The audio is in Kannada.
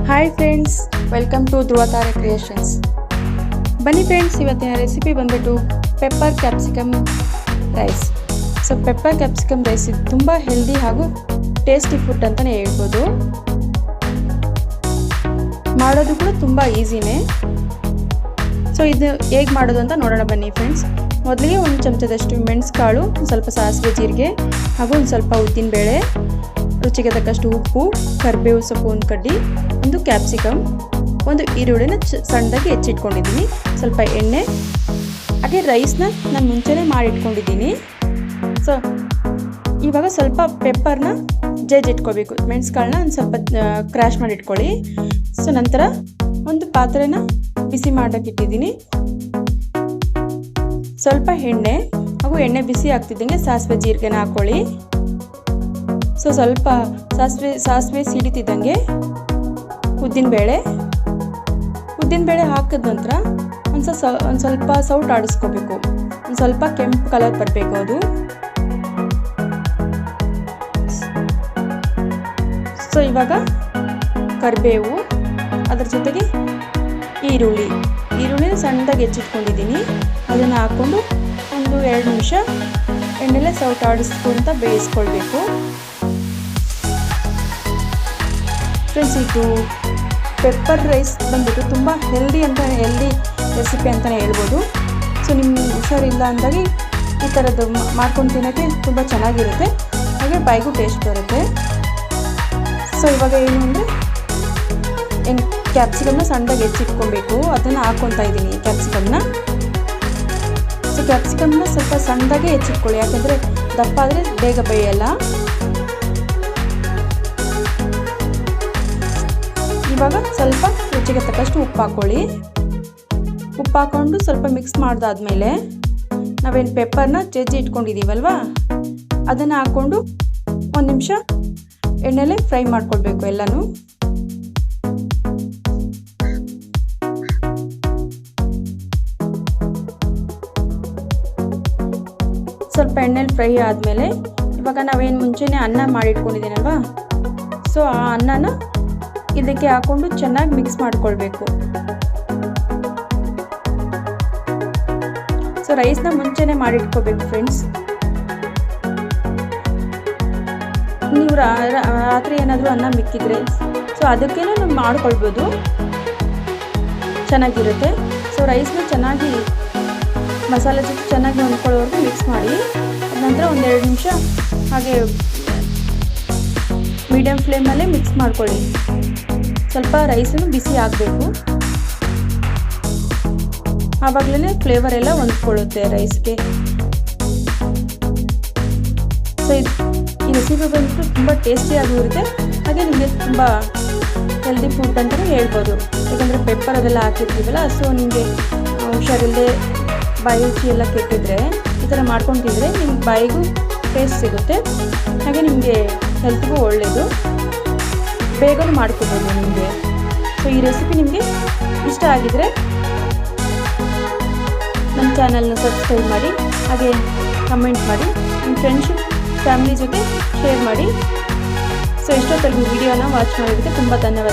Hi friends, welcome to Dhruvatare creations. ಬನ್ನಿ ಫ್ರೆಂಡ್ಸ್, ಇವತ್ತಿನ ರೆಸಿಪಿ ಬಂದ್ಬಿಟ್ಟು pepper capsicum rice. So pepper capsicum rice ಇದು ತುಂಬ ಹೆಲ್ದಿ ಹಾಗೂ ಟೇಸ್ಟಿ ಫುಡ್ ಅಂತಲೇ ಹೇಳ್ಬೋದು. ಮಾಡೋದು ಕೂಡ ತುಂಬ ಈಸಿನೇ. ಸೊ ಇದು ಹೇಗೆ ಮಾಡೋದು ಅಂತ ನೋಡೋಣ ಬನ್ನಿ ಫ್ರೆಂಡ್ಸ್. ಮೊದಲಿಗೆ ಒಂದು ಚಮಚದಷ್ಟು ಮೆಣಸುಕಾಳು, ಸ್ವಲ್ಪ ಸಾಸಿವೆ ಜೀರಿಗೆ ಹಾಗೂ ಒಂದು ಸ್ವಲ್ಪ ಉದ್ದಿನಬೇಳೆ, ರುಚಿಗೆ ತಕ್ಕಷ್ಟು ಉಪ್ಪು, ಕರಿಬೇವು ಸೊಪ್ಪು ಒಂದು ಕಡ್ಡಿ, ಒಂದು ಕ್ಯಾಪ್ಸಿಕಮ್, ಒಂದು ಈರುಳ್ಳಿನ ಸಣ್ಣದಾಗಿ ಹೆಚ್ಚಿಟ್ಕೊಂಡಿದ್ದೀನಿ, ಸ್ವಲ್ಪ ಎಣ್ಣೆ, ಹಾಗೆ ರೈಸ್ನ ನಾನು ಮುಂಚೆನೇ ಮಾಡಿಟ್ಕೊಂಡಿದ್ದೀನಿ. ಸೊ ಇವಾಗ ಸ್ವಲ್ಪ ಪೆಪ್ಪರ್ನ ಜಜ್ಜಿಟ್ಕೋಬೇಕು. ಮೆಣಸುಕಾಳನ್ನ ಒಂದು ಸ್ವಲ್ಪ ಕ್ರ್ಯಾಶ್ ಮಾಡಿ ಇಟ್ಕೊಳ್ಳಿ. ಸೊ ನಂತರ ಒಂದು ಪಾತ್ರೆನ ಬಿಸಿ ಮಾಡೋಕ್ಕೆ ಇಟ್ಟಿದ್ದೀನಿ. ಸ್ವಲ್ಪ ಎಣ್ಣೆ ಹಾಗೂ ಎಣ್ಣೆ ಬಿಸಿ ಆಗ್ತಿದ್ದಂಗೆ ಸಾಸಿವೆ ಜೀರಿಗೆನ ಹಾಕ್ಕೊಳ್ಳಿ. ಸೊ ಸ್ವಲ್ಪ ಸಾಸಿವೆ ಸಿಡಿತಿದ್ದಂಗೆ ಉದ್ದಿನಬೇಳೆ ಹಾಕಿದ ನಂತರ ಒಂದು ಸ್ವಲ್ಪ ಸೌಟ್ ಆಡಿಸ್ಕೋಬೇಕು. ಒಂದು ಸ್ವಲ್ಪ ಕೆಂಪು ಕಲರ್ ಬರಬೇಕು ಅದು. ಸೊ ಇವಾಗ ಕರಿಬೇವು, ಅದ್ರ ಜೊತೆಗೆ ಈರುಳ್ಳಿನ ಸಣ್ಣದಾಗಿ ಹೆಚ್ಚಿಟ್ಕೊಂಡಿದ್ದೀನಿ. ಅದನ್ನು ಹಾಕ್ಕೊಂಡು ಒಂದು 2 ನಿಮಿಷ ಎಣ್ಣೆಲೆ ಸೌಟ್ ಆಡಿಸ್ಕೊಂತ ಬೇಯಿಸ್ಕೊಳ್ಬೇಕು. ಫ್ರೆಂಡ್ಸ್, ಇದು ಪೆಪ್ಪರ್ ರೈಸ್ ಬಂದ್ಬಿಟ್ಟು ತುಂಬ ಹೆಲ್ದಿ ರೆಸಿಪಿ ಅಂತಲೇ ಹೇಳ್ಬೋದು. ಸೊ ನಿಮ್ಗೆ ಹುಷಾರಿಲ್ಲ ಅಂದಾಗಿ ಈ ಥರದ್ದು ಮಾಡ್ಕೊಂಡು ತಿನ್ನೋಕ್ಕೆ ತುಂಬ ಚೆನ್ನಾಗಿರುತ್ತೆ, ಹಾಗೆ ಬಾಯಿಗೂ ಟೇಸ್ಟ್ ಬರುತ್ತೆ. ಸೊ ಇವಾಗ ಏನು ಅಂದರೆ ಕ್ಯಾಪ್ಸಿಕಮ್ನ ಸಣ್ಣದಾಗಿ ಹೆಚ್ಚಿಟ್ಕೊಬೇಕು. ಅದನ್ನು ಹಾಕ್ಕೊತಾ ಇದ್ದೀನಿ ಕ್ಯಾಪ್ಸಿಕಮ್ನ. ಸೊ ಕ್ಯಾಪ್ಸಿಕಮ್ನ ಸ್ವಲ್ಪ ಸಣ್ಣದಾಗೆ ಹೆಚ್ಚಿಟ್ಕೊಳ್ಳಿ, ಯಾಕೆಂದರೆ ದಪ್ಪ ಆದರೆ ಬೇಗ ಬೇಯಲ್ಲ. ಇವಾಗ ಸ್ವಲ್ಪ ರುಚಿಗೆ ತಕ್ಕಷ್ಟು ಉಪ್ಪು ಹಾಕ್ಕೊಳ್ಳಿ. ಉಪ್ಪು ಹಾಕ್ಕೊಂಡು ಸ್ವಲ್ಪ ಮಿಕ್ಸ್ ಮಾಡಿದಾದ್ಮೇಲೆ ನಾವೇನು ಪೆಪ್ಪರ್ನ ಜಜ್ಜಿ ಇಟ್ಕೊಂಡಿದ್ದೀವಲ್ವ, ಅದನ್ನು ಹಾಕ್ಕೊಂಡು 1 ನಿಮಿಷ ಎಣ್ಣೆಲೆ ಫ್ರೈ ಮಾಡ್ಕೊಳ್ಬೇಕು ಎಲ್ಲನೂ. ಸ್ವಲ್ಪ ಎಣ್ಣೆಲಿ ಫ್ರೈ ಆದಮೇಲೆ ಇವಾಗ ನಾವೇನು ಮುಂಚೆನೇ ಅನ್ನ ಮಾಡಿಟ್ಕೊಂಡಿದ್ದೀನಲ್ವ, ಸೊ ಆ ಅನ್ನನ ಇದಕ್ಕೆ ಹಾಕ್ಕೊಂಡು ಚೆನ್ನಾಗಿ ಮಿಕ್ಸ್ ಮಾಡ್ಕೊಳ್ಬೇಕು. ಸೊ ರೈಸ್ನ ಮುಂಚೆನೇ ಮಾಡಿಟ್ಕೋಬೇಕು ಫ್ರೆಂಡ್ಸ್. ನೀವು ರಾತ್ರಿ ಏನಾದರೂ ಅನ್ನ ಮಿಕ್ಕಿದ್ರೆ ಸೊ ಅದಕ್ಕೇ ನಾವು ಮಾಡ್ಕೊಳ್ಬೋದು, ಚೆನ್ನಾಗಿರುತ್ತೆ. ಸೊ ರೈಸ್ನ ಚೆನ್ನಾಗಿ ಮಸಾಲೆ ಜೊತೆ ಚೆನ್ನಾಗಿ ಹೊಂದ್ಕೊಳ್ಳೋವರೆಗೂ ಮಿಕ್ಸ್ ಮಾಡಿ, ನಂತರ ಒಂದು 2 ನಿಮಿಷ ಹಾಗೆ ಮೀಡಿಯಮ್ ಫ್ಲೇಮಲ್ಲೇ ಮಿಕ್ಸ್ ಮಾಡ್ಕೊಳ್ಳಿ. ಸ್ವಲ್ಪ ರೈಸನ್ನು ಬಿಸಿ ಆಗಬೇಕು, ಆವಾಗಲೇ ಫ್ಲೇವರ್ ಎಲ್ಲ ಹೊಂದ್ಕೊಳ್ಳುತ್ತೆ ರೈಸ್ಗೆ. ಸೊ ಈ ರೆಸಿಪಿ ಬಂದ್ಬಿಟ್ಟು ತುಂಬ ಟೇಸ್ಟಿಯಾಗೂ ಇರುತ್ತೆ, ಹಾಗೆ ನಿಮಗೆ ತುಂಬ ಹೆಲ್ದಿ ಫುಡ್ ಅಂತಲೂ ಹೇಳ್ಬೋದು. ಯಾಕಂದರೆ ಪೆಪ್ಪರ್ ಅದೆಲ್ಲ ಹಾಕಿರ್ತೀವಲ್ಲ, ಸೊ ನಿಮಗೆ ಹುಷಾರಿಲ್ಲದೆ ಬಾಯಿ ರುಚಿ ಎಲ್ಲ ಕೆಟ್ಟಿದ್ರೆ ಈ ಥರ ಮಾಡ್ಕೊಂಡು ತಿಂದರೆ ನಿಮ್ಗೆ ಬಾಯಿಗೂ ಟೇಸ್ಟ್ ಸಿಗುತ್ತೆ, ಹಾಗೆ ನಿಮಗೆ ಹೆಲ್ತ್ಗೂ ಒಳ್ಳೆಯದು, ಬೇಗನೂ ಮಾಡ್ಕೋಬೋದು ನಿಮಗೆ. ಸೊ ಈ ರೆಸಿಪಿ ನಿಮಗೆ ಇಷ್ಟ ಆಗಿದರೆ ನಮ್ಮ ಚಾನಲ್ನ ಸಬ್ಸ್ಕ್ರೈಬ್ ಮಾಡಿ, ಹಾಗೆ ಕಮೆಂಟ್ ಮಾಡಿ, ನಿಮ್ಮ ಫ್ರೆಂಡ್ಸ್ ಫ್ಯಾಮಿಲಿ ಜೊತೆ ಶೇರ್ ಮಾಡಿ. ಸೊ ಇಷ್ಟೊತ್ತಲ್ಲಿ ವಿಡಿಯೋನ ವಾಚ್ ಮಾಡೋದಕ್ಕೆ ತುಂಬ ಧನ್ಯವಾದ.